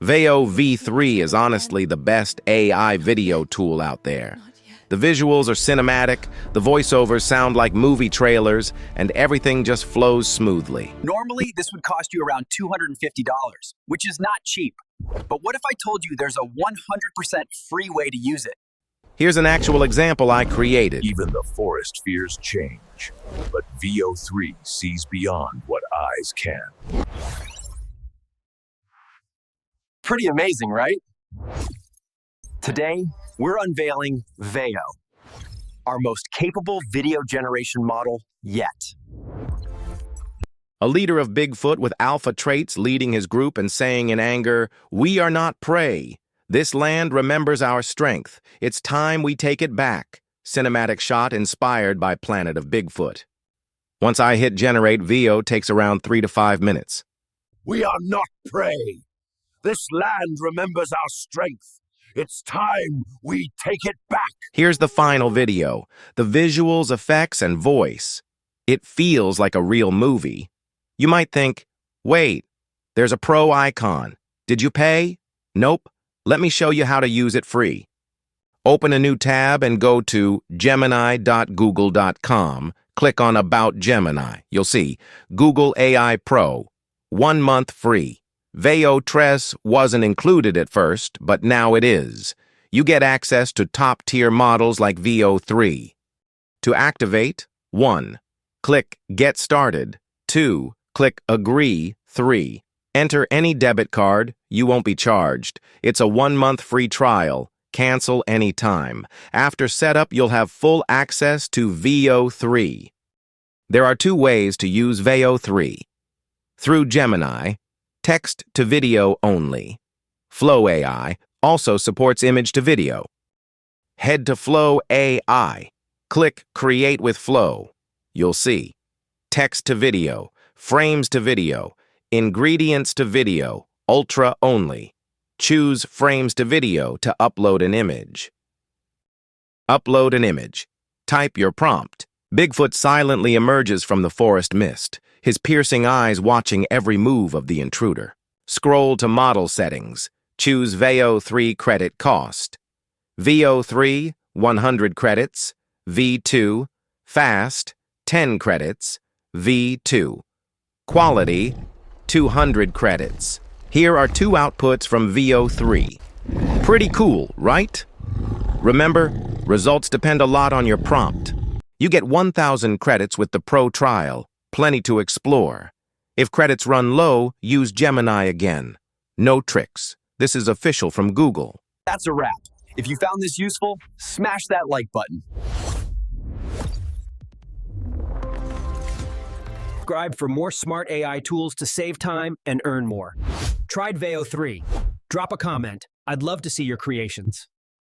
Veo V3 is honestly the best AI video tool out there. The visuals are cinematic, the voiceovers sound like movie trailers, and everything just flows smoothly. Normally, this would cost you around $250, which is not cheap. But what if I told you there's a 100% free way to use it? Here's an actual example I created. Even the forest fears change, but VO3 sees beyond what eyes can. Pretty amazing, right? Today, we're unveiling Veo, our most capable video generation model yet. A leader of Bigfoot with alpha traits leading his group and saying in anger, "We are not prey. This land remembers our strength. It's time we take it back." Cinematic shot inspired by Planet of Bigfoot. Once I hit generate, Veo takes around 3 to 5 minutes. We are not prey. This land remembers our strength. It's time we take it back. Here's the final video. The visuals, effects, and voice. It feels like a real movie. You might think, wait, there's a pro icon. Did you pay? Nope. Let me show you how to use it free. Open a new tab and go to gemini.google.com. Click on About Gemini. You'll see Google AI Pro, 1 month free. Veo 3 wasn't included at first, but now it is. You get access to top-tier models like Veo 3. To activate, 1. Click Get Started. 2. Click Agree. 3. Enter any debit card. You won't be charged. It's a 1 month free trial. Cancel anytime. After setup, you'll have full access to Veo 3. There are 2 ways to use Veo 3. Through Gemini, text to video only. Flow AI also supports image to video. Head to Flow AI. Click Create with Flow. You'll see text to video, frames to video, ingredients to video, ultra only. Choose frames to video to upload an image. Upload an image. Type your prompt. Bigfoot silently emerges from the forest mist, his piercing eyes watching every move of the intruder. Scroll to model settings. Choose Veo 3 credit cost. Veo 3, 100 credits. V2, fast, 10 credits. V2, quality, 200 credits. Here are 2 outputs from Veo 3. Pretty cool, right? Remember, results depend a lot on your prompt. You get 1,000 credits with the Pro trial, plenty to explore. If credits run low, use Gemini again. No tricks. This is official from Google. That's a wrap. If you found this useful, smash that like button. Subscribe for more smart AI tools to save time and earn more. Tried Veo 3. Drop a comment. I'd love to see your creations.